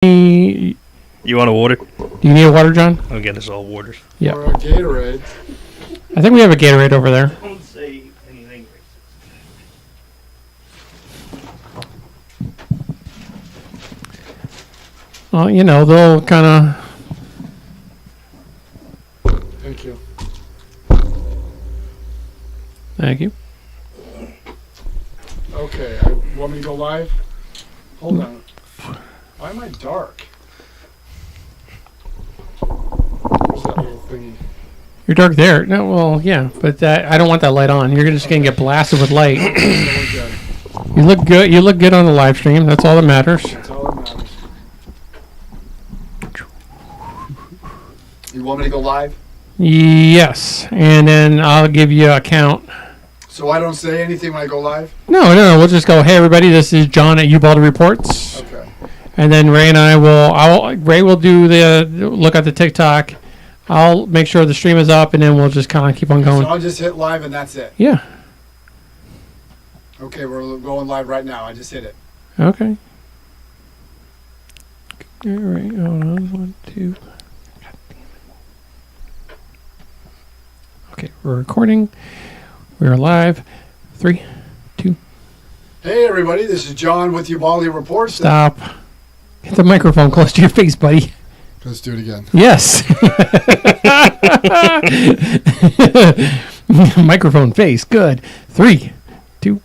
You want a water? Do you need a water, John? I'll get us all waters. Yeah. Or a Gatorade. I think we have a Gatorade over there. Don't say anything. Well, you know, they'll kind of... Thank you. Thank you. Okay, want me to go live? Hold on. Why am I dark? Where's that little thingy? You're dark there. No, well, yeah, but I don't want that light on. You're just going to get blasted with light. You look good. You look good on the live stream. That's all that matters. That's all that matters. You want me to go live? Yes, and then I'll give you a count. So I don't say anything when I go live? No. We'll just go, hey, everybody, this is John at Ubaldi Reports. Okay. And then Ray and Ray will do the look at the TikTok. I'll make sure the stream is up, and then we'll just kind of keep on going. So I'll just hit live and that's it? Yeah. Okay, we're going live right now. I just hit it. Okay. All right, hold on. 1, 2. Okay, we're recording. We're live. 3, 2. Hey, everybody. This is John with Ubaldi Reports. Stop. Get the microphone close to your face, buddy. Let's do it again. Yes. Microphone face. Good. 3, 2.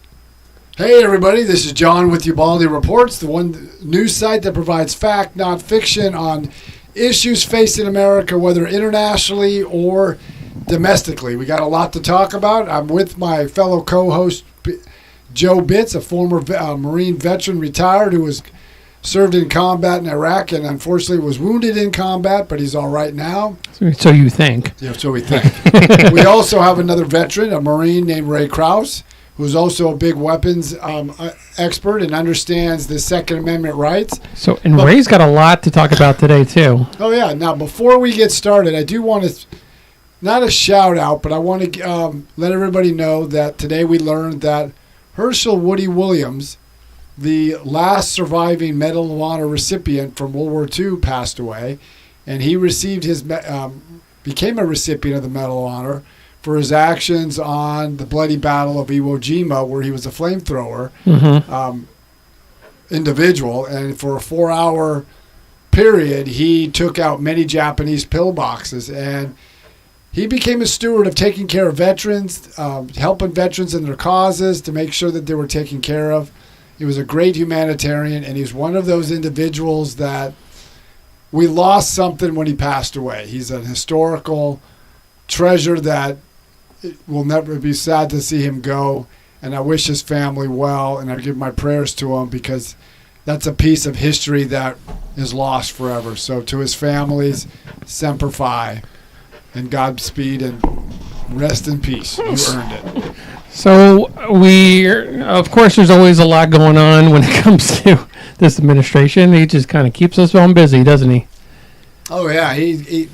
Hey, everybody. This is John with Ubaldi Reports, the one news site that provides fact, not fiction, on issues facing America, whether internationally or domestically. We got a lot to talk about. I'm with my fellow co-host, Joe Bitts, a former Marine veteran retired who was served in combat in Iraq and unfortunately was wounded in combat, but he's all right now. So you think. Yeah, so we think. We also have another veteran, a Marine named Ray Krause, who's also a big weapons expert and understands the Second Amendment rights. And Ray's got a lot to talk about today, too. Oh, yeah. Now, before we get started, I do want to, not a shout out, but I want to let everybody know that today we learned that Herschel Woody Williams, the last surviving Medal of Honor recipient from World War II, passed away, and he received became a recipient of the Medal of Honor for his actions on the bloody Battle of Iwo Jima, where he was a flamethrower individual, and for a 4-hour period, he took out many Japanese pillboxes, and he became a steward of taking care of veterans, helping veterans in their causes to make sure that they were taken care of. He was a great humanitarian, and he's one of those individuals that we lost something when he passed away. He's an historical treasure that it will never be sad to see him go, and I wish his family well, and I give my prayers to him because that's a piece of history that is lost forever. So to his families, Semper Fi, and Godspeed, and rest in peace. You earned it. So of course, there's always a lot going on when it comes to this administration. He just kind of keeps us all busy, doesn't he? Oh, yeah. He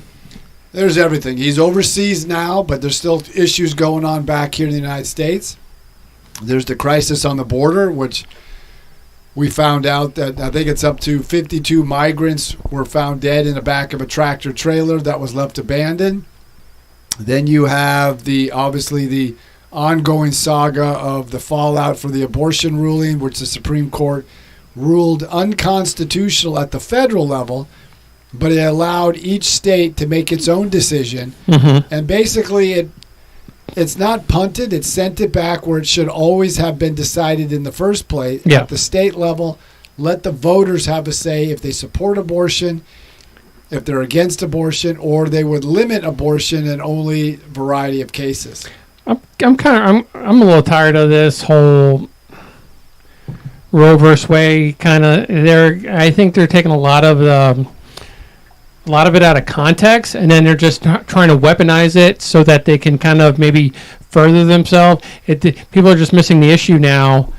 there's everything. He's overseas now, but there's still issues going on back here in the United States. There's the crisis on the border, which we found out that I think it's up to 52 migrants were found dead in the back of a tractor trailer that was left abandoned. Then you have obviously the ongoing saga of the fallout for the abortion ruling, which the Supreme Court ruled unconstitutional at the federal level, but it allowed each state to make its own decision. Mm-hmm. And basically it's not punted, it's sent it back where it should always have been decided in the first place. Yeah. At the state level. Let the voters have a say if they support abortion, if they're against abortion, or they would limit abortion in only variety of cases. I'm a little tired of this whole Roe versus Wade kind of. I think they're taking a lot of it out of context, and then they're just trying to weaponize it so that they can kind of maybe further themselves. People are just missing the issue now,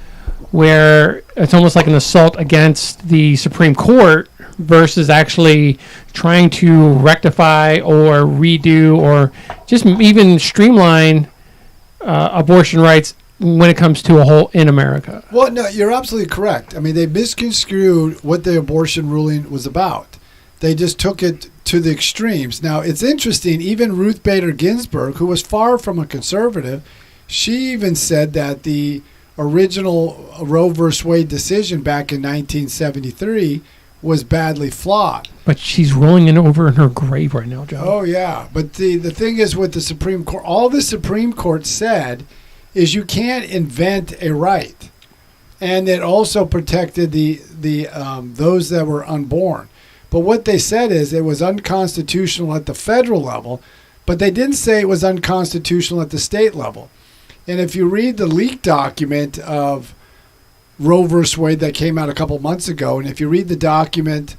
where it's almost like an assault against the Supreme Court versus actually trying to rectify or redo or just even streamline abortion rights when it comes to a whole in America. Well, no, you're absolutely correct. I mean, they misconstrued what the abortion ruling was about. They just took it to the extremes. Now, it's interesting, even Ruth Bader Ginsburg, who was far from a conservative, she even said that the original Roe v. Wade decision back in 1973 was badly flawed. But she's rolling it over in her grave right now, Joe. Oh, yeah. But the thing is with the Supreme Court, all the Supreme Court said is you can't invent a right. And it also protected the those that were unborn. But what they said is it was unconstitutional at the federal level, but they didn't say it was unconstitutional at the state level. And if you read the leaked document of Roe v. Wade that came out a couple months ago, and if you read the document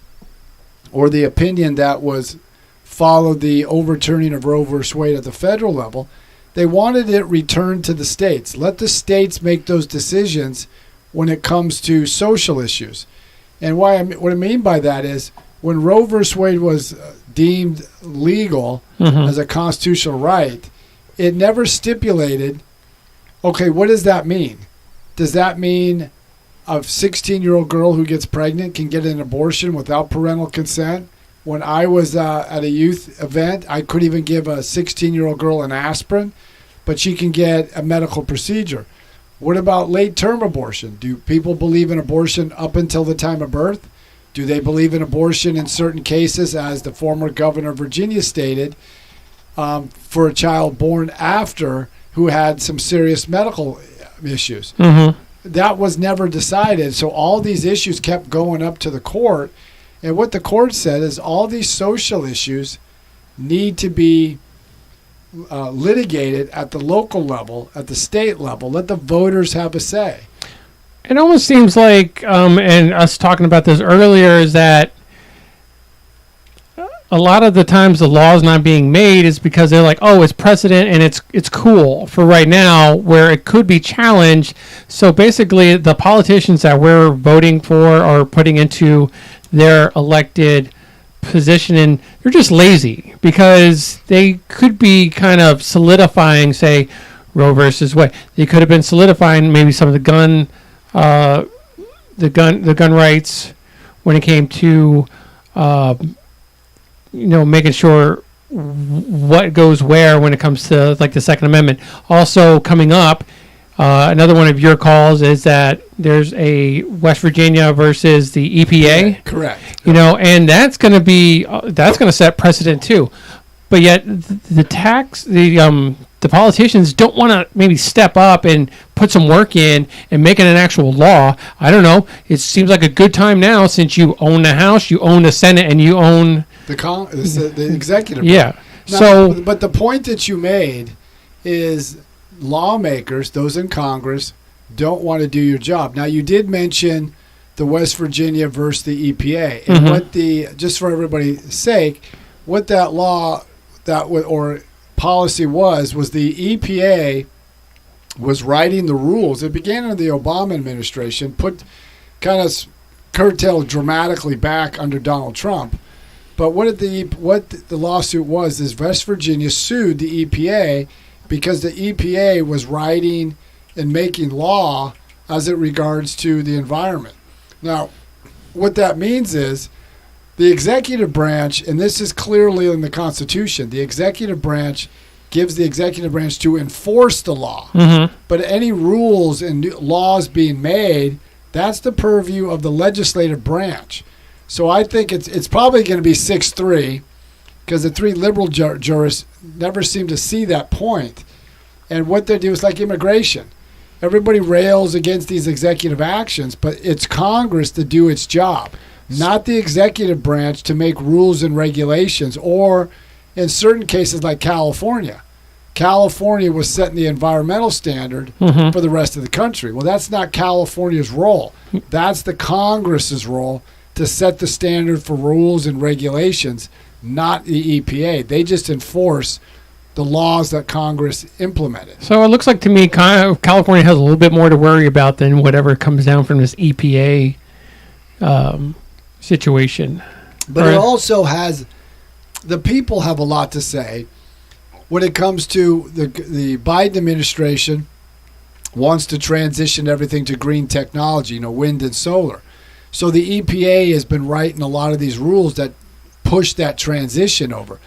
or the opinion that was followed the overturning of Roe v. Wade at the federal level, they wanted it returned to the states. Let the states make those decisions when it comes to social issues. And what I mean by that is when Roe v. Wade was deemed legal as a constitutional right, it never stipulated, okay, what does that mean? Does that mean a 16-year-old girl who gets pregnant can get an abortion without parental consent? When I was at a youth event, I couldn't even give a 16-year-old girl an aspirin, but she can get a medical procedure. What about late-term abortion? Do people believe in abortion up until the time of birth? Do they believe in abortion in certain cases, as the former governor of Virginia stated, for a child born after who had some serious medical issues? That was never decided. So all these issues kept going up to the court. And what the court said is all these social issues need to be litigated at the local level, at the state level. Let the voters have a say. It almost seems like, and us talking about this earlier, is that a lot of the times the law is not being made is because they're like, oh, it's precedent and it's cool for right now, where it could be challenged. So basically, the politicians that we're voting for or putting into their elected position, and they're just lazy because they could be kind of solidifying, say, Roe versus Wade. They could have been solidifying maybe some of the gun rights when it came to making sure what goes where when it comes to like the Second Amendment. Also coming up, another one of your calls is that there's a West Virginia versus the EPA. Yeah, correct. And that's going to be that's going to set precedent too. But yet the politicians don't want to maybe step up and put some work in and make it an actual law. I don't know. It seems like a good time now since you own the House, you own the Senate, and you own the executive. Yeah. Now, but the point that you made is lawmakers, those in Congress, don't want to do your job. Now, you did mention the West Virginia versus the EPA, and what just for everybody's sake, what that law or policy was the EPA was writing the rules. It began under the Obama administration, curtailed dramatically back under Donald Trump. But what the lawsuit was is West Virginia sued the EPA because the EPA was writing and making law as it regards to the environment. Now, what that means is the executive branch, and this is clearly in the Constitution, the executive branch gives the executive branch to enforce the law. But any rules and laws being made, that's the purview of the legislative branch. So I think it's probably going to be 6-3 because the three liberal jurists never seem to see that point. And what they do is like immigration. Everybody rails against these executive actions, but it's Congress to do its job, not the executive branch to make rules and regulations, or in certain cases like California. California was setting the environmental standard for the rest of the country. Well, that's not California's role. That's the Congress's role to set the standard for rules and regulations, not the EPA. They just enforce the laws that Congress implemented. So it looks like to me California has a little bit more to worry about than whatever comes down from this EPA situation. But it also has, the people have a lot to say when it comes to the Biden administration wants to transition everything to green technology, wind and solar. So the EPA has been writing a lot of these rules that push that transition over.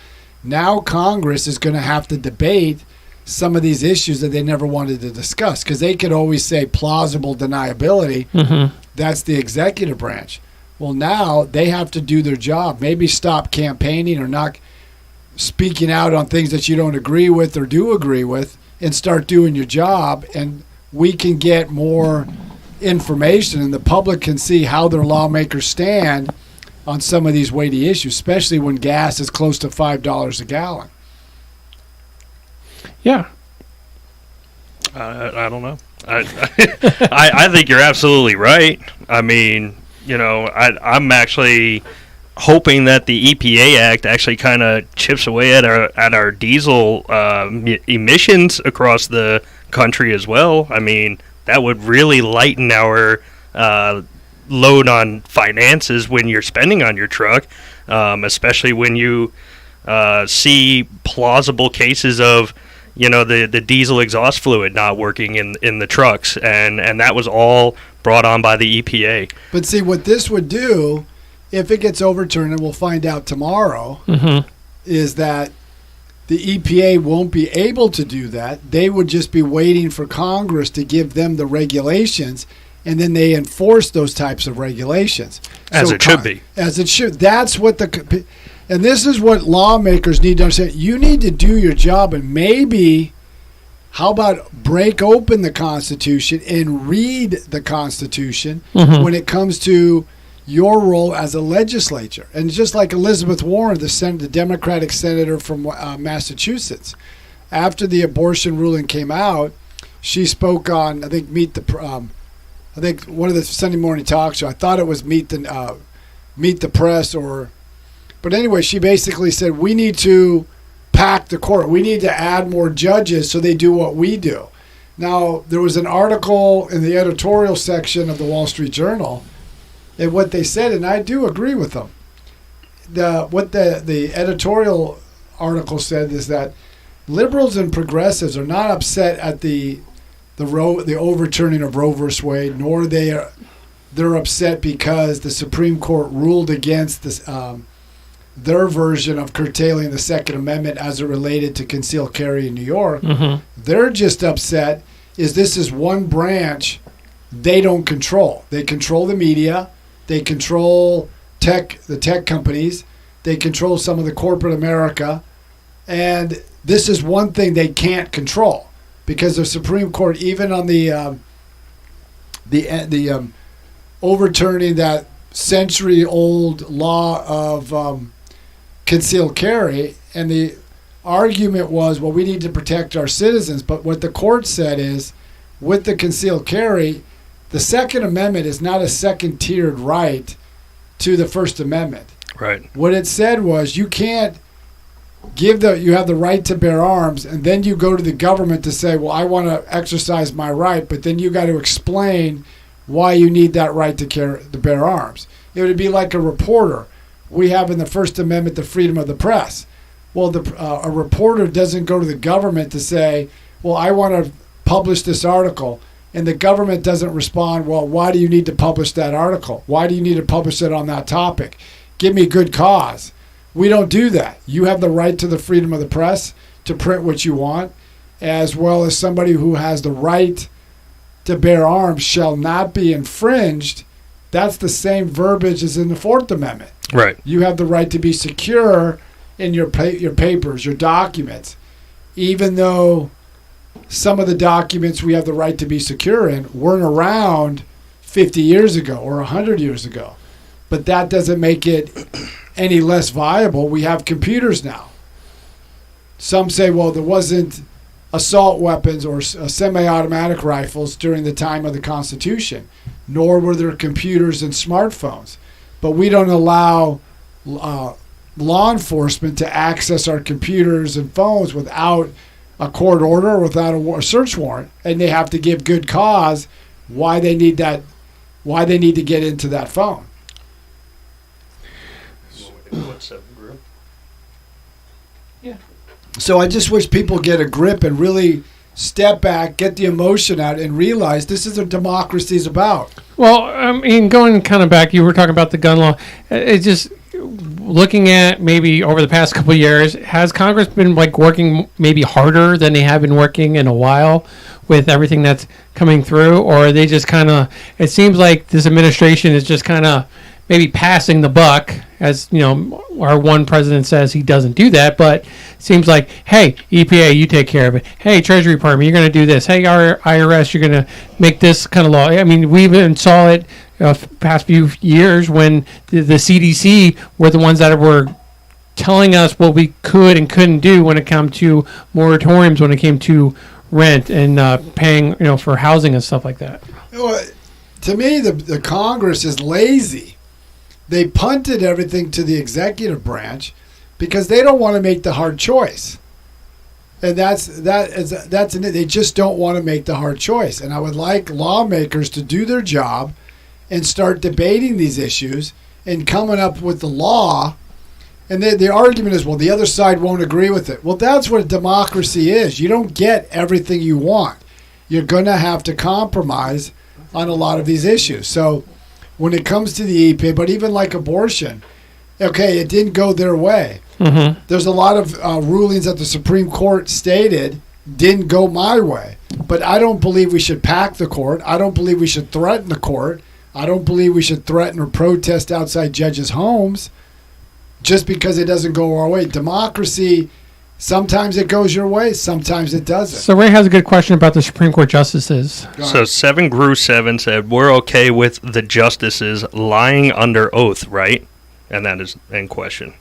Now Congress is going to have to debate some of these issues that they never wanted to discuss, because they could always say plausible deniability. That's the executive branch. Well, now they have to do their job. Maybe stop campaigning or not speaking out on things that you don't agree with or do agree with, and start doing your job, and we can get more information and the public can see how their lawmakers stand on some of these weighty issues, especially when gas is close to $5 a gallon. Yeah. I don't know. I think you're absolutely right. I mean, I'm actually hoping that the EPA Act actually kind of chips away at our diesel emissions across the country as well. I mean, that would really lighten our load on finances when you're spending on your truck, especially when you see plausible cases of the diesel exhaust fluid not working in the trucks, and that was all brought on by the EPA. But see, what this would do, if it gets overturned, and we'll find out tomorrow, is that the EPA won't be able to do that. They would just be waiting for Congress to give them the regulations, and then they enforce those types of regulations. As it should be. As it should. That's what and this is what lawmakers need to understand. You need to do your job, and maybe, how about break open the Constitution and read the Constitution when it comes to your role as a legislature. And just like Elizabeth Warren, the Democratic senator from Massachusetts, after the abortion ruling came out, she spoke on, I think, I think one of the Sunday morning talk show. I thought it was Meet the Press, but anyway, she basically said we need to pack the court. We need to add more judges so they do what we do. Now, there was an article in the editorial section of the Wall Street Journal. And what they said, and I do agree with them, what the editorial article said is that liberals and progressives are not upset at the overturning of Roe v. Wade, nor they're upset because the Supreme Court ruled against their version of curtailing the Second Amendment as it related to concealed carry in New York. They're just upset this is one branch they don't control. They control the media. They control the tech companies. They control some of the corporate America. And this is one thing they can't control, because the Supreme Court, even on the overturning that century-old law of concealed carry, and the argument was, well, we need to protect our citizens. But what the court said is, with the concealed carry, the Second Amendment is not a second-tiered right to the First Amendment. Right. What it said was, you can't you have the right to bear arms, and then you go to the government to say, well, I want to exercise my right, but then you got to explain why you need that right to bear arms. It would be like a reporter. We have in the First Amendment the freedom of the press. Well, a reporter doesn't go to the government to say, well, I want to publish this article, and the government doesn't respond, well, why do you need to publish that article? Why do you need to publish it on that topic? Give me good cause. We don't do that. You have the right to the freedom of the press to print what you want, as well as somebody who has the right to bear arms shall not be infringed. That's the same verbiage as in the Fourth Amendment. Right. You have the right to be secure in your papers, your documents, even though some of the documents we have the right to be secure in weren't around 50 years ago or 100 years ago. But that doesn't make it any less viable. We have computers now. Some say, well, there wasn't assault weapons or semi-automatic rifles during the time of the Constitution, nor were there computers and smartphones. But we don't allow law enforcement to access our computers and phones without a court order or without a search warrant, and they have to give good cause why they need to get into that phone. So I just wish people get a grip and really step back, get the emotion out, and realize this is what democracy is about. Well, I mean, going kind of back, you were talking about the gun law. It's just looking at maybe over the past couple of years, has Congress been like working maybe harder than they have been working in a while with everything that's coming through, or are they just kind of? It seems like this administration is just kind of maybe passing the buck, as you know, our one president says he doesn't do that, but it seems like, hey, EPA, you take care of it. Hey, Treasury Department, you're going to do this. Hey, our IRS, you're going to make this kind of law. I mean, we even saw it past few years when the CDC were the ones that were telling us what we could and couldn't do when it came to moratoriums, when it came to rent and paying, for housing and stuff like that. Well, to me, the Congress is lazy. They punted everything to the executive branch because they don't want to make the hard choice. And that's they just don't want to make the hard choice. And I would like lawmakers to do their job and start debating these issues and coming up with the law. And the argument is, well, the other side won't agree with it. Well, that's what democracy is. You don't get everything you want. You're going to have to compromise on a lot of these issues. So when it comes to the EPA, but even like abortion, okay, it didn't go their way. Mm-hmm. There's a lot of rulings that the Supreme Court stated didn't go my way. But I don't believe we should pack the court. I don't believe we should threaten the court. I don't believe we should threaten or protest outside judges' homes just because it doesn't go our way. Democracy, sometimes it goes your way, sometimes it doesn't. So Ray has a good question about the Supreme Court justices. So 7 Grew 7 said, we're okay with the justices lying under oath, right? And that is in question.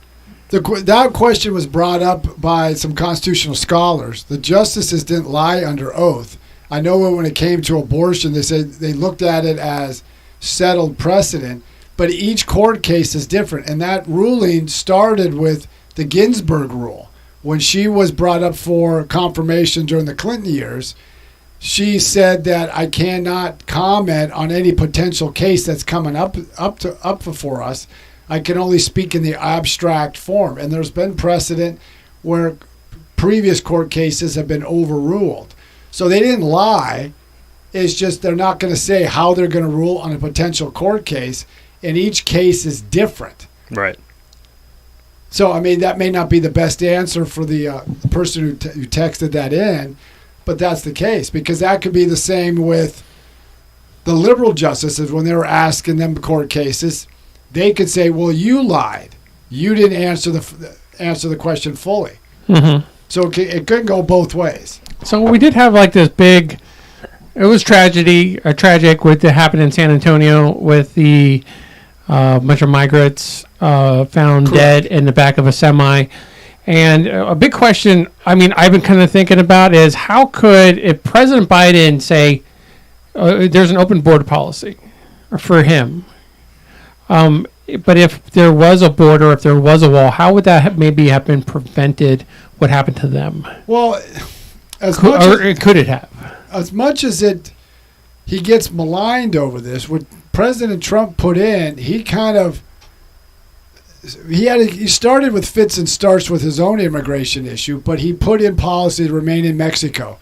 That question was brought up by some constitutional scholars. The justices didn't lie under oath. I know when it came to abortion, they said they looked at it as settled precedent, but each court case is different. And that ruling started with the Ginsburg rule. When she was brought up for confirmation during the Clinton years, she said that I cannot comment on any potential case that's coming up before us. I can only speak in the abstract form. And there's been precedent where previous court cases have been overruled. So they didn't lie. It's just they're not going to say how they're going to rule on a potential court case. And each case is different. Right. So, I mean, that may not be the best answer for the person who texted that in, but that's the case. Because that could be the same with the liberal justices when they were asking them court cases. They could say, well, you lied. You didn't answer the question fully. Mm-hmm. So it couldn't go both ways. So we did have like this big, it was tragic with what happened in San Antonio with the bunch of migrants found dead in the back of a semi. And a big question, I mean, I've been kind of thinking about is how could, if President Biden say there's an open border policy for him, but if there was a border, if there was a wall, how would that maybe have been prevented? What happened to them? Well, could it have? As much as he gets maligned over this, what President Trump put in, he started with fits and starts with his own immigration issue, but he put in policy to remain in Mexico.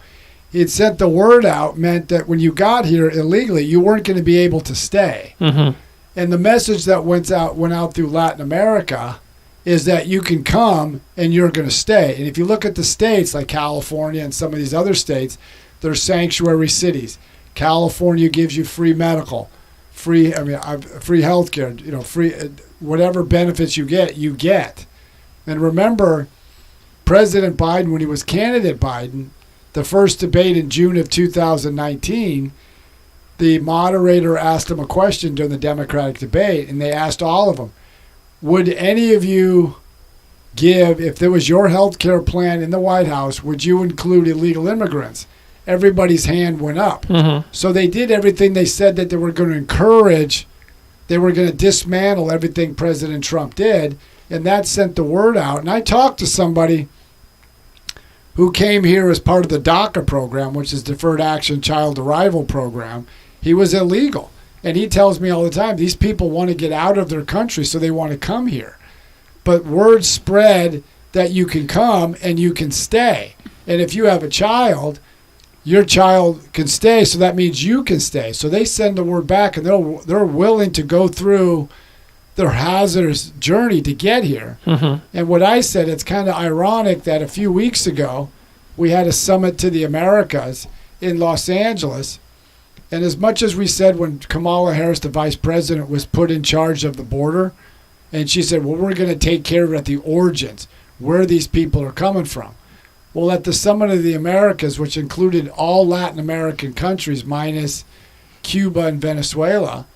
He had sent the word out, meant that when you got here illegally, you weren't going to be able to stay. Mm-hmm. And the message that went out through Latin America is that you can come and you're going to stay. And if you look at the states like California and some of these other states, they're sanctuary cities. California gives you free medical, free health care, free whatever benefits you get. And remember, President Biden, when he was candidate Biden, the first debate in June of 2019, the moderator asked him a question during the Democratic debate, and they asked all of them, would any of you if there was your health care plan in the White House, would you include illegal immigrants? Everybody's hand went up. Mm-hmm. So they did everything they said that they were going to encourage. They were going to dismantle everything President Trump did, and that sent the word out. And I talked to somebody who came here as part of the DACA program, which is Deferred Action Child Arrival Program. He was illegal. And he tells me all the time, these people want to get out of their country, so they want to come here. But word spread that you can come and you can stay. And if you have a child, your child can stay, so that means you can stay. So they send the word back, and they're willing to go through their hazardous journey to get here. Mm-hmm. And what I said, it's kind of ironic that a few weeks ago we had a summit to the Americas in Los Angeles. And as much as we said when Kamala Harris, the vice president, was put in charge of the border, and she said, well, we're going to take care of it at the origins, where these people are coming from. Well, at the Summit of the Americas, which included all Latin American countries minus Cuba and Venezuela,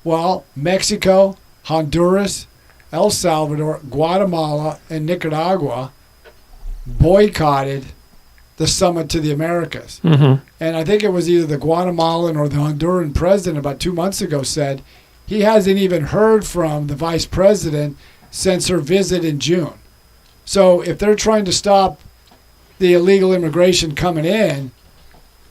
well, Mexico, Honduras, El Salvador, Guatemala, and Nicaragua boycotted the Summit to the Americas. Mm-hmm. And I think it was either the Guatemalan or the Honduran president about 2 months ago said he hasn't even heard from the vice president since her visit in June. So if they're trying to stop the illegal immigration coming in,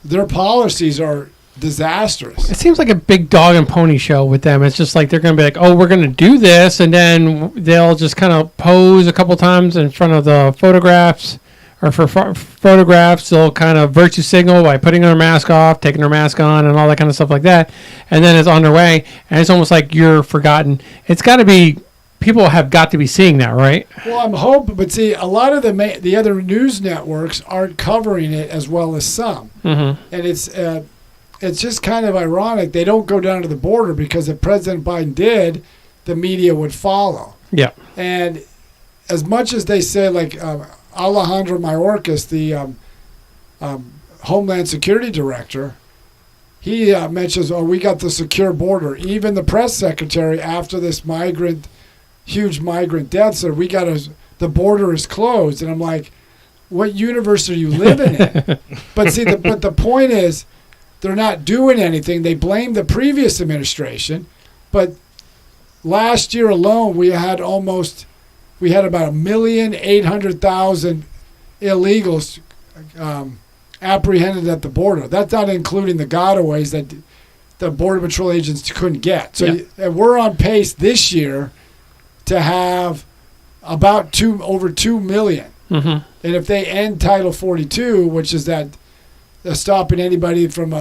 their policies are disastrous. It seems like a big dog and pony show with them. It's just like they're going to be like, oh, we're going to do this, and then they'll just kind of pose a couple times in front of the photographs, or for photographs, they'll kind of virtue signal by putting their mask off, taking their mask on, and all that kind of stuff like that, and then it's on their way, and it's almost like you're forgotten. It's got to be, people have got to be seeing that, right? Well, I'm hoping, but see, a lot of the other news networks aren't covering it as well as some. Mm-hmm. And it's just kind of ironic. They don't go down to the border because if President Biden did, the media would follow. Yeah. And as much as they say, like Alejandro Mayorkas, the Homeland Security Director, he mentions, we got the secure border. Even the press secretary, after this huge migrant death, said, the border is closed. And I'm like, what universe are you living in? But see, but the point is, they're not doing anything. They blame the previous administration, but last year alone we had about 1,800,000 illegals apprehended at the border. That's not including the gotaways that the Border Patrol agents couldn't get. So and we're on pace this year to have about over 2 million. Mm-hmm. And if they end Title 42, which is that stopping anybody from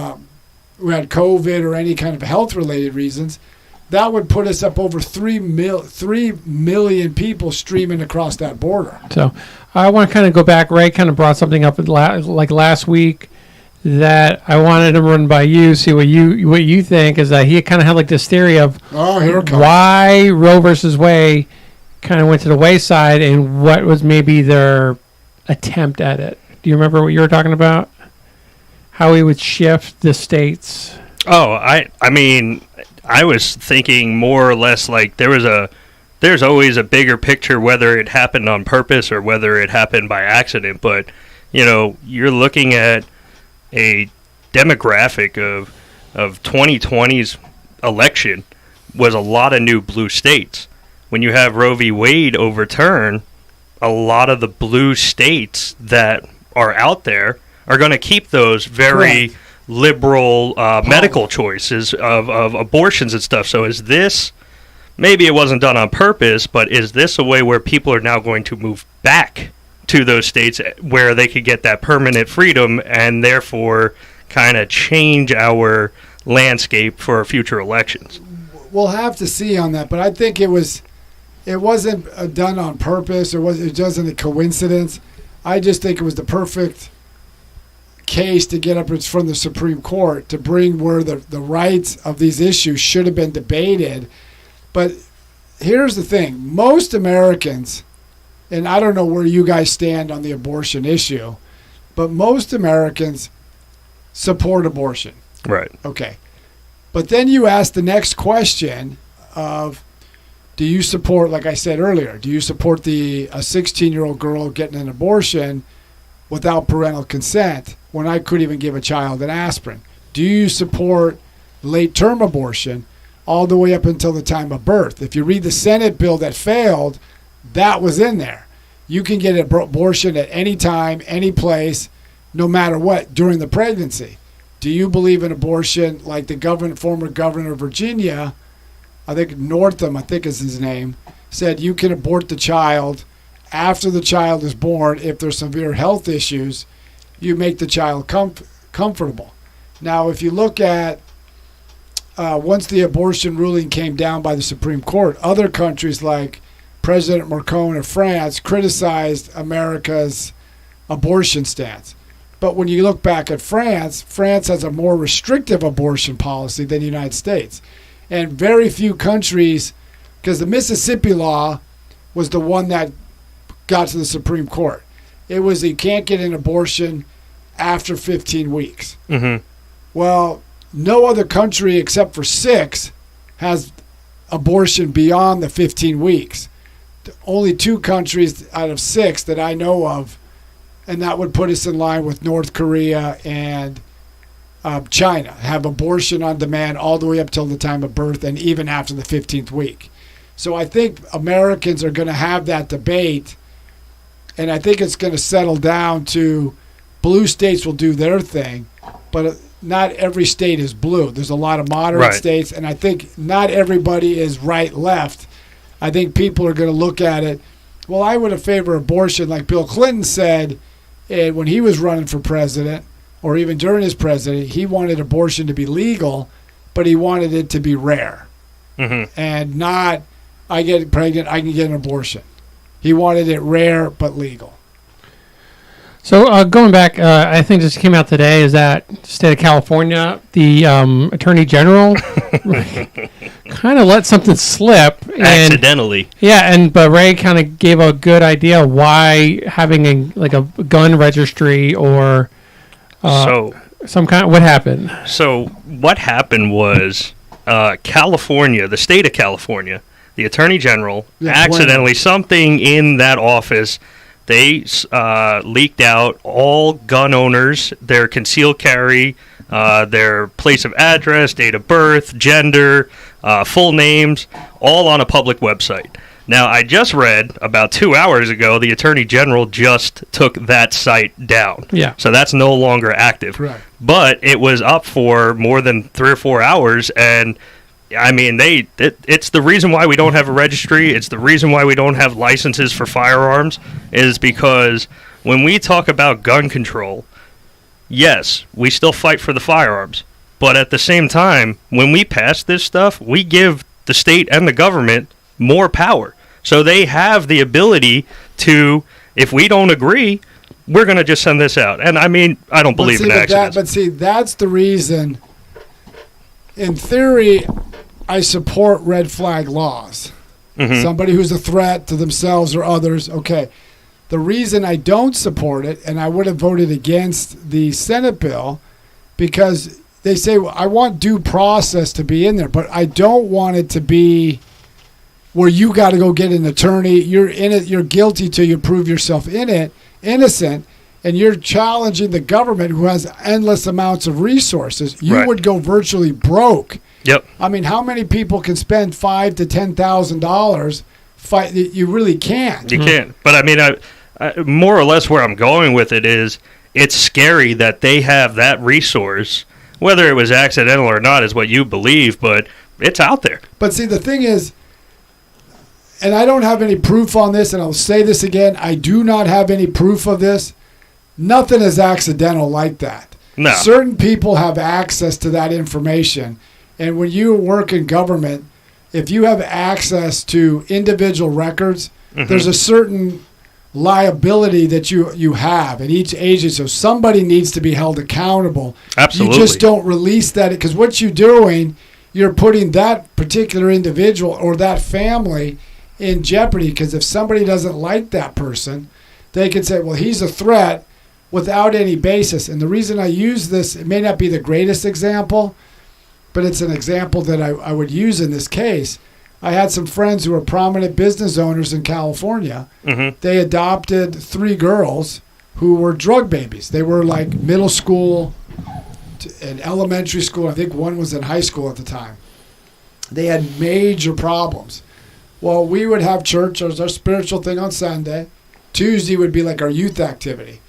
who had COVID or any kind of health-related reasons, that would put us up over 3 million people streaming across that border. So I want to kind of go back. Ray kind of brought something up like last week that I wanted to run by you, see what you think. Is that he kind of had like this theory of why Roe versus Wade kind of went to the wayside and what was maybe their attempt at it. Do you remember what you were talking about? How he would shift the states? Oh, I mean, I was thinking more or less like there's always a bigger picture, whether it happened on purpose or whether it happened by accident. But, you're looking at a demographic of 2020's election was a lot of new blue states. When you have Roe v. Wade overturn, a lot of the blue states that are out there are going to keep those very liberal medical choices of abortions and stuff. So is this, maybe it wasn't done on purpose, but is this a way where people are now going to move back to those states where they could get that permanent freedom and therefore kind of change our landscape for future elections? We'll have to see on that, but I think it wasn't done on purpose, it wasn't a coincidence. I just think it was the perfect case to get up from the Supreme Court to bring where the rights of these issues should have been debated. But here's the thing. Most Americans, and I don't know where you guys stand on the abortion issue, but most Americans support abortion. Right. Okay. But then you ask the next question of, do you support, like I said earlier, do you support a 16-year-old girl getting an abortion without parental consent when I couldn't even give a child an aspirin? Do you support late-term abortion all the way up until the time of birth? If you read the Senate bill that failed, that was in there. You can get an abortion at any time, any place, no matter what, during the pregnancy. Do you believe in abortion like the former governor of Virginia, I think Northam, I think is his name, said you can abort the child after the child is born if there's severe health issues. You make the child comfortable. Now, if you look at once the abortion ruling came down by the Supreme Court, other countries like President Macron of France criticized America's abortion stance. But when you look back at France, France has a more restrictive abortion policy than the United States. And very few countries, because the Mississippi law was the one that got to the Supreme Court. It was you can't get an abortion after 15 weeks. Mm-hmm. Well, no other country except for 6 has abortion beyond the 15 weeks. Only 2 countries out of 6 that I know of, and that would put us in line with North Korea and China, have abortion on demand all the way up till the time of birth and even after the 15th week. So I think Americans are going to have that debate, and I think it's going to settle down to blue states will do their thing, but not every state is blue. There's a lot of moderate states, and I think not everybody is right-left. I think people are going to look at it, well, I would have favored abortion, like Bill Clinton said when he was running for president, or even during his presidency. He wanted abortion to be legal, but he wanted it to be rare. Mm-hmm. And not, I get pregnant, I can get an abortion. He wanted it rare but legal. So going back, I think this came out today, is that state of California, the Attorney General kind of let something slip. Accidentally. But Ray kind of gave a good idea why having a gun registry or some kind. What happened? So what happened was California, the state of California, the Attorney General, accidentally, something in that office, they leaked out all gun owners, their concealed carry, their place of address, date of birth, gender, full names, all on a public website. Now, I just read about 2 hours ago, the Attorney General just took that site down. Yeah. So that's no longer active. Correct. But it was up for more than 3 or 4 hours, and I mean, it's the reason why we don't have a registry. It's the reason why we don't have licenses for firearms, is because when we talk about gun control, yes, we still fight for the firearms. But at the same time, when we pass this stuff, we give the state and the government more power. So they have the ability to, if we don't agree, we're going to just send this out. And I mean, I don't believe in accidents. But see, that's the reason. In theory, I support red flag laws. Mm-hmm. Somebody who's a threat to themselves or others, okay. The reason I don't support it, and I would have voted against the Senate bill, because they say, well, I want due process to be in there, but I don't want it to be where you got to go get an attorney. You're in it. You're guilty till you prove yourself innocent. And you're challenging the government, who has endless amounts of resources. You would go virtually broke. Yep. I mean, how many people can spend $5,000 to $10,000? You really can't. You can't. But I mean, I more or less where I'm going with it is, it's scary that they have that resource. Whether it was accidental or not is what you believe, but it's out there. But see, the thing is, and I don't have any proof on this, and I'll say this again, I do not have any proof of this. Nothing is accidental like that. No. Certain people have access to that information. And when you work in government, if you have access to individual records, mm-hmm. there's a certain liability that you have in each agency. So somebody needs to be held accountable. Absolutely. You just don't release that, because what you're doing, you're putting that particular individual or that family in jeopardy. Because if somebody doesn't like that person, they can say, well, he's a threat, without any basis. And the reason I use this, it may not be the greatest example, but it's an example that I would use in this case. I had some friends who were prominent business owners in California. Mm-hmm. They adopted 3 girls who were drug babies. They were like middle school and elementary school. I think one was in high school at the time. They had major problems. Well, we would have church as our spiritual thing on Sunday. Tuesday would be like our youth activity.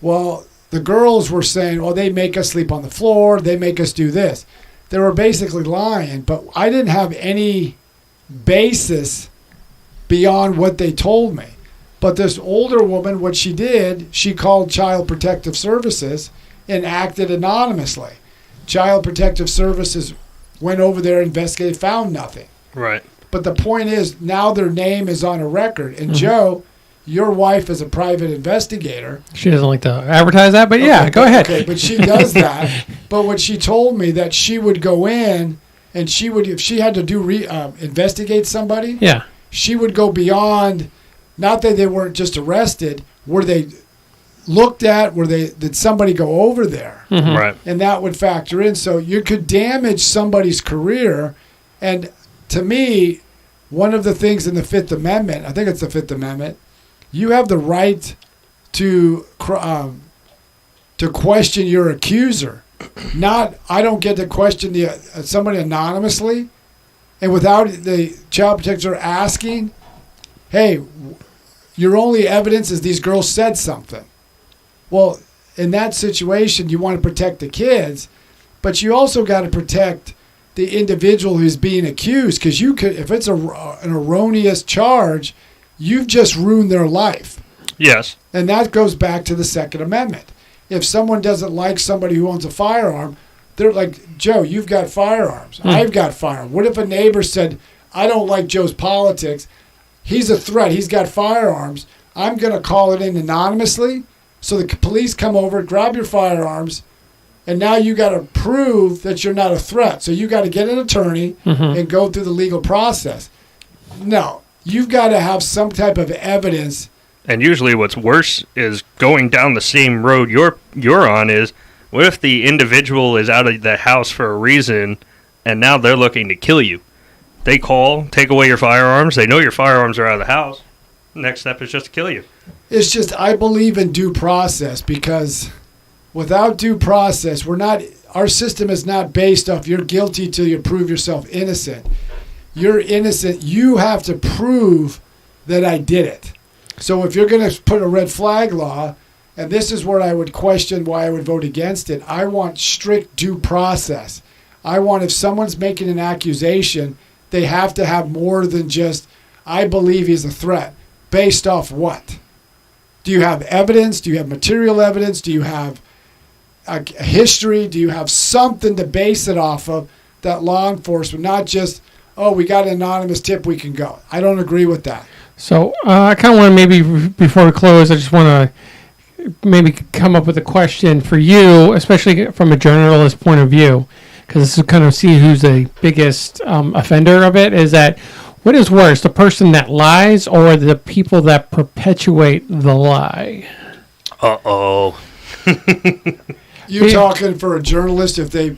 Well, the girls were saying, well, they make us sleep on the floor. They make us do this. They were basically lying, but I didn't have any basis beyond what they told me. But this older woman, what she did, she called Child Protective Services, and acted anonymously. Child Protective Services went over there, investigated, found nothing. Right. But the point is, now their name is on a record. And Joe, your wife is a private investigator. She doesn't like to advertise that, but yeah, go ahead. Okay, but she does that. But what she told me that she would go in and she would, if she had to investigate somebody, Yeah. she would go beyond. Not that they weren't just arrested. Were they looked at? Did somebody go over there? Mhm. Right. And that would factor in. So you could damage somebody's career. And to me, one of the things in the Fifth Amendment, I think it's the Fifth Amendment, you have the right to question your accuser. Not, I don't get to question somebody anonymously, and without the child protector asking, hey, your only evidence is these girls said something. Well, in that situation, you want to protect the kids, but you also got to protect the individual who's being accused, because you could, if it's an erroneous charge, you've just ruined their life. Yes. And that goes back to the Second Amendment. If someone doesn't like somebody who owns a firearm, they're like, Joe, you've got firearms. I've got firearms. What if a neighbor said, I don't like Joe's politics. He's a threat. He's got firearms. I'm going to call it in anonymously. So the police come over, grab your firearms, and now you got to prove that you're not a threat. So you got to get an attorney and go through the legal process. No, you've got to have some type of evidence. And usually what's worse is going down the same road you're on is, what if the individual is out of the house for a reason and now they're looking to kill you? They call, take away your firearms. They know your firearms are out of the house. Next step is just to kill you. It's just, I believe in due process, because without due process, our system is not based off you're guilty till you prove yourself innocent. You're innocent. You have to prove that I did it. So if you're going to put a red flag law, and this is where I would question why I would vote against it, I want strict due process. I want, if someone's making an accusation, they have to have more than just, I believe he's a threat. Based off what? Do you have evidence? Do you have material evidence? Do you have a history? Do you have something to base it off of that law enforcement, not just, oh, we got an anonymous tip, we can go. I don't agree with that. So I kind of want to maybe, before we close, I just want to maybe come up with a question for you, especially from a journalist point of view, because this is kind of see who's the biggest offender of it, is that what is worse, the person that lies or the people that perpetuate the lie? Uh-oh. You're talking for a journalist if they...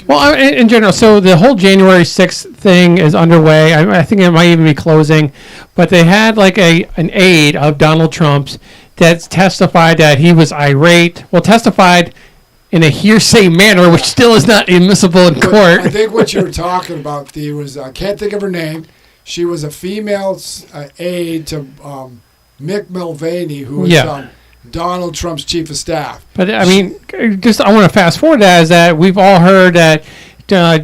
Well, in general, so the whole January 6th thing is underway. I think it might even be closing. But they had like an aide of Donald Trump's that testified that he was irate. Well, testified in a hearsay manner, which still is not admissible in court. I think what you were talking about, I can't think of her name. She was a female aide to Mick Mulvaney, who was Donald Trump's chief of staff. But I mean, I want to fast forward that is that we've all heard that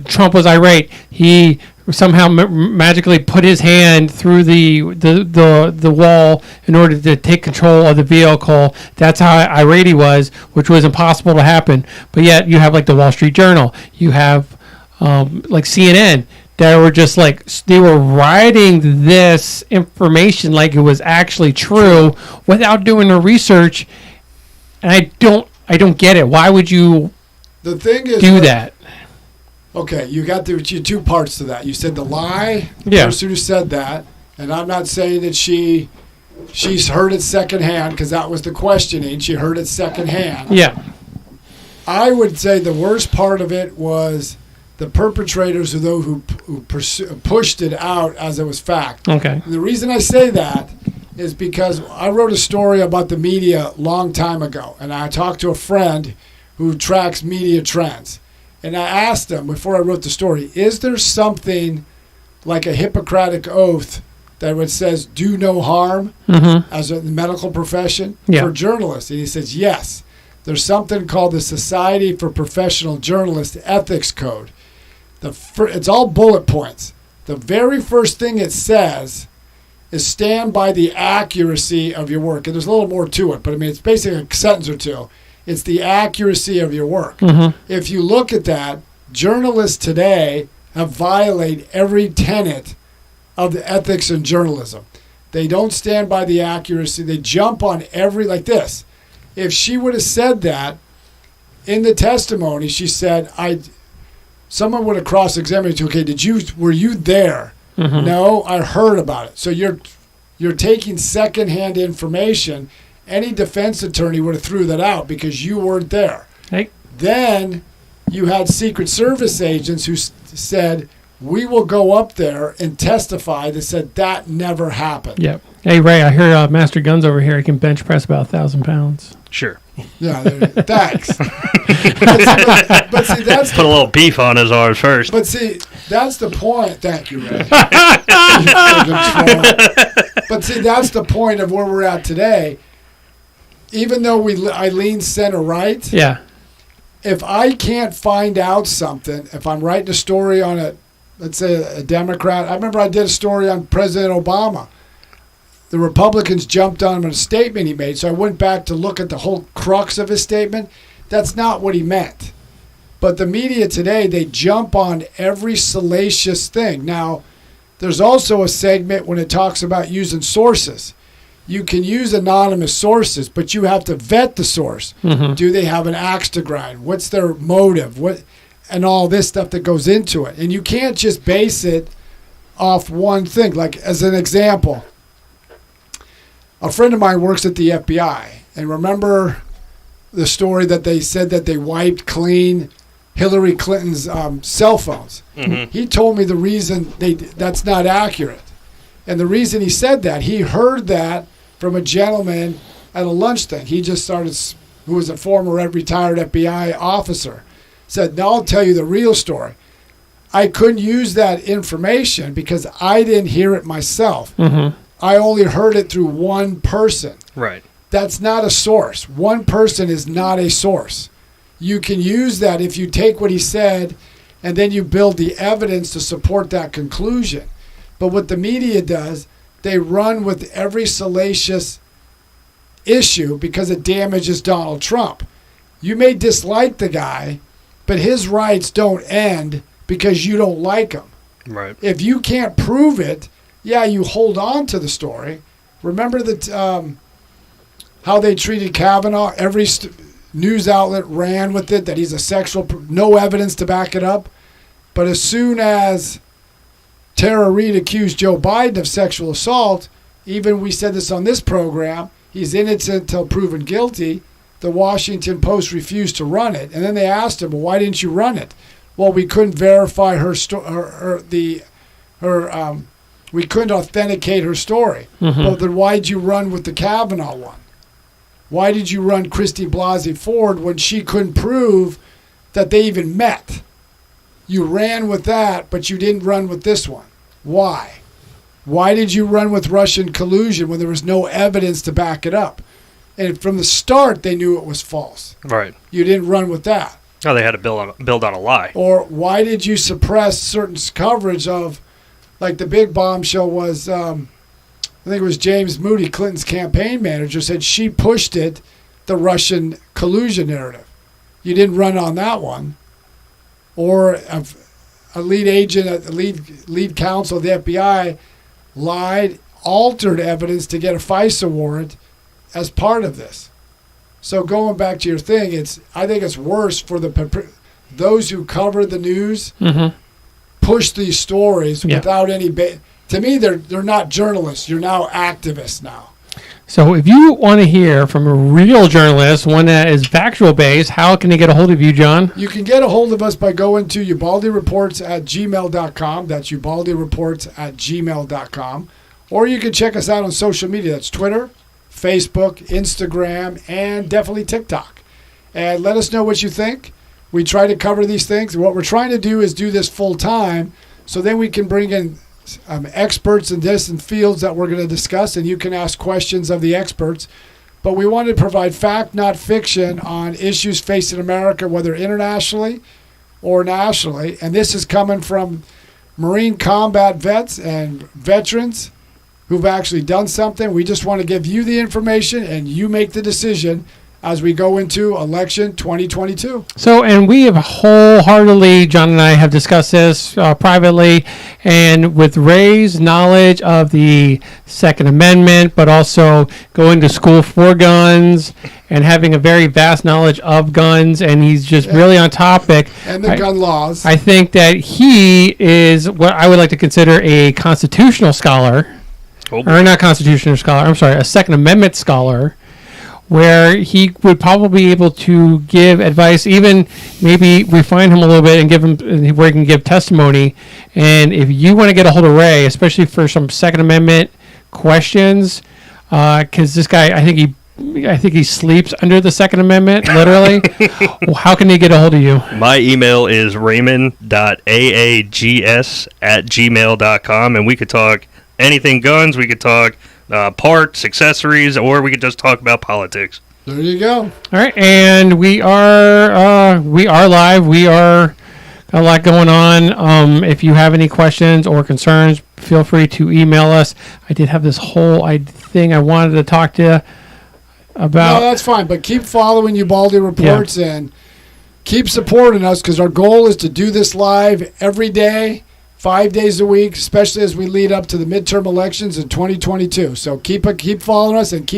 Trump was irate. He somehow magically put his hand through the wall in order to take control of the vehicle. That's how irate he was, which was impossible to happen. But yet you have like the Wall Street Journal, you have like CNN. That were just like, they were writing this information like it was actually true without doing the research. And I don't get it. Why would you do that? Okay, you got two parts to that. You said the lie, the person who said that, and I'm not saying that she's heard it secondhand, because that was the questioning. She heard it secondhand. Yeah. I would say the worst part of it was the perpetrators are those who pushed it out as it was fact. Okay. And the reason I say that is because I wrote a story about the media a long time ago, and I talked to a friend who tracks media trends. And I asked him before I wrote the story, is there something like a Hippocratic oath that says do no harm as in the medical profession for journalists? And he says, yes. There's something called the Society for Professional Journalists Ethics Code. It's all bullet points. The very first thing it says is stand by the accuracy of your work. And there's a little more to it, but I mean, it's basically a sentence or two. It's the accuracy of your work. Mhm. If you look at that, journalists today have violated every tenet of the ethics in journalism. They don't stand by the accuracy. They jump on every, like this. If she would have said that in the testimony, she said, someone would have cross-examined, okay, were you there? Mhm. No, I heard about it. So you're taking secondhand information. Any defense attorney would have threw that out because you weren't there. Hey. Then you had Secret Service agents who said, we will go up there and testify that said that never happened. Yep. Hey, Ray, I hear Master Guns over here. He can bench press about 1,000 pounds. Sure. Yeah, thanks. but see, that's Put a little beef on his arms first. But see, that's the point. Thank you, Ray. But see, that's the point of where we're at today. Even though I lean center right, Yeah. if I can't find out something, if I'm writing a story on let's say a Democrat. I remember I did a story on President Obama. The Republicans jumped on him in a statement he made, so I went back to look at the whole crux of his statement. That's not what he meant. But the media today, they jump on every salacious thing. Now, there's also a segment when it talks about using sources. You can use anonymous sources, but you have to vet the source. Mhm. Do they have an axe to grind? What's their motive? And all this stuff that goes into it. And you can't just base it off one thing. Like, as an example, a friend of mine works at the FBI. And remember the story that they said that they wiped clean Hillary Clinton's cell phones? Mhm. He told me the reason that's not accurate. And the reason he said that, he heard that from a gentleman at a lunch thing. He just started, who was a former retired FBI officer. Said, now I'll tell you the real story. I couldn't use that information because I didn't hear it myself. Mhm. I only heard it through one person. Right. That's not a source. One person is not a source. You can use that if you take what he said and then you build the evidence to support that conclusion. But what the media does, they run with every salacious issue because it damages Donald Trump. You may dislike the guy, but his rights don't end because you don't like him. Right. If you can't prove it, yeah, you hold on to the story. Remember that how they treated Kavanaugh? Every news outlet ran with it, that he's a no evidence to back it up. But as soon as Tara Reid accused Joe Biden of sexual assault, even we said this on this program, he's innocent until proven guilty. The Washington Post refused to run it. And then they asked him, well, why didn't you run it? Well, we couldn't verify we couldn't authenticate her story. Mhm. Well, then why'd you run with the Kavanaugh one? Why did you run Christy Blasey Ford when she couldn't prove that they even met? You ran with that, but you didn't run with this one. Why? Why did you run with Russian collusion when there was no evidence to back it up? And from the start, they knew it was false. Right. You didn't run with that. Oh, they had to build on a lie. Or why did you suppress certain coverage of, like the big bombshell was, I think it was James Moody, Clinton's campaign manager, said she pushed it, the Russian collusion narrative. You didn't run on that one. Or a lead agent, a lead counsel of the FBI lied, altered evidence to get a FISA warrant as part of this. So going back to your thing, I think it's worse for those who cover the news, Mhm. push these stories Yeah. without any to me, they're not journalists. You're now activists now. So if you want to hear from a real journalist, one that is factual based, how can they get a hold of you, John? You can get a hold of us by going to ubaldireports@gmail.com. That's ubaldireports@gmail.com. Or you can check us out on social media. That's Twitter, Facebook, Instagram, and definitely TikTok. And let us know what you think. We try to cover these things. What we're trying to do is do this full time, so then we can bring in experts in different fields that we're going to discuss, and you can ask questions of the experts. But we want to provide fact, not fiction, on issues facing America, whether internationally or nationally. And this is coming from Marine combat vets and veterans who've actually done something. We just want to give you the information, and you make the decision as we go into election 2022. So, and we have wholeheartedly, John and I have discussed this privately, and with Ray's knowledge of the Second Amendment, but also going to school for guns and having a very vast knowledge of guns, and he's just really on topic. And the gun laws. I think that he is what I would like to consider a constitutional scholar, Oh, or not constitutional scholar, I'm sorry, a Second Amendment scholar, where he would probably be able to give advice, even maybe refine him a little bit and give him where he can give testimony. And if you want to get a hold of Ray, especially for some Second Amendment questions, because this guy, I think he sleeps under the Second Amendment, literally. Well, how can he get a hold of you? my email is raymond.aags@gmail.com, and we could talk anything guns. We could talk parts, accessories, or we could just talk about politics. There you go. All right, and we are live. We are got a lot going on. If you have any questions or concerns, feel free to email us. I did have this whole thing I wanted to talk to you about. No, that's fine, but keep following Ubaldi Reports and keep supporting us, because our goal is to do this live every day, 5 days a week, especially as we lead up to the midterm elections in 2022. So keep following us and keep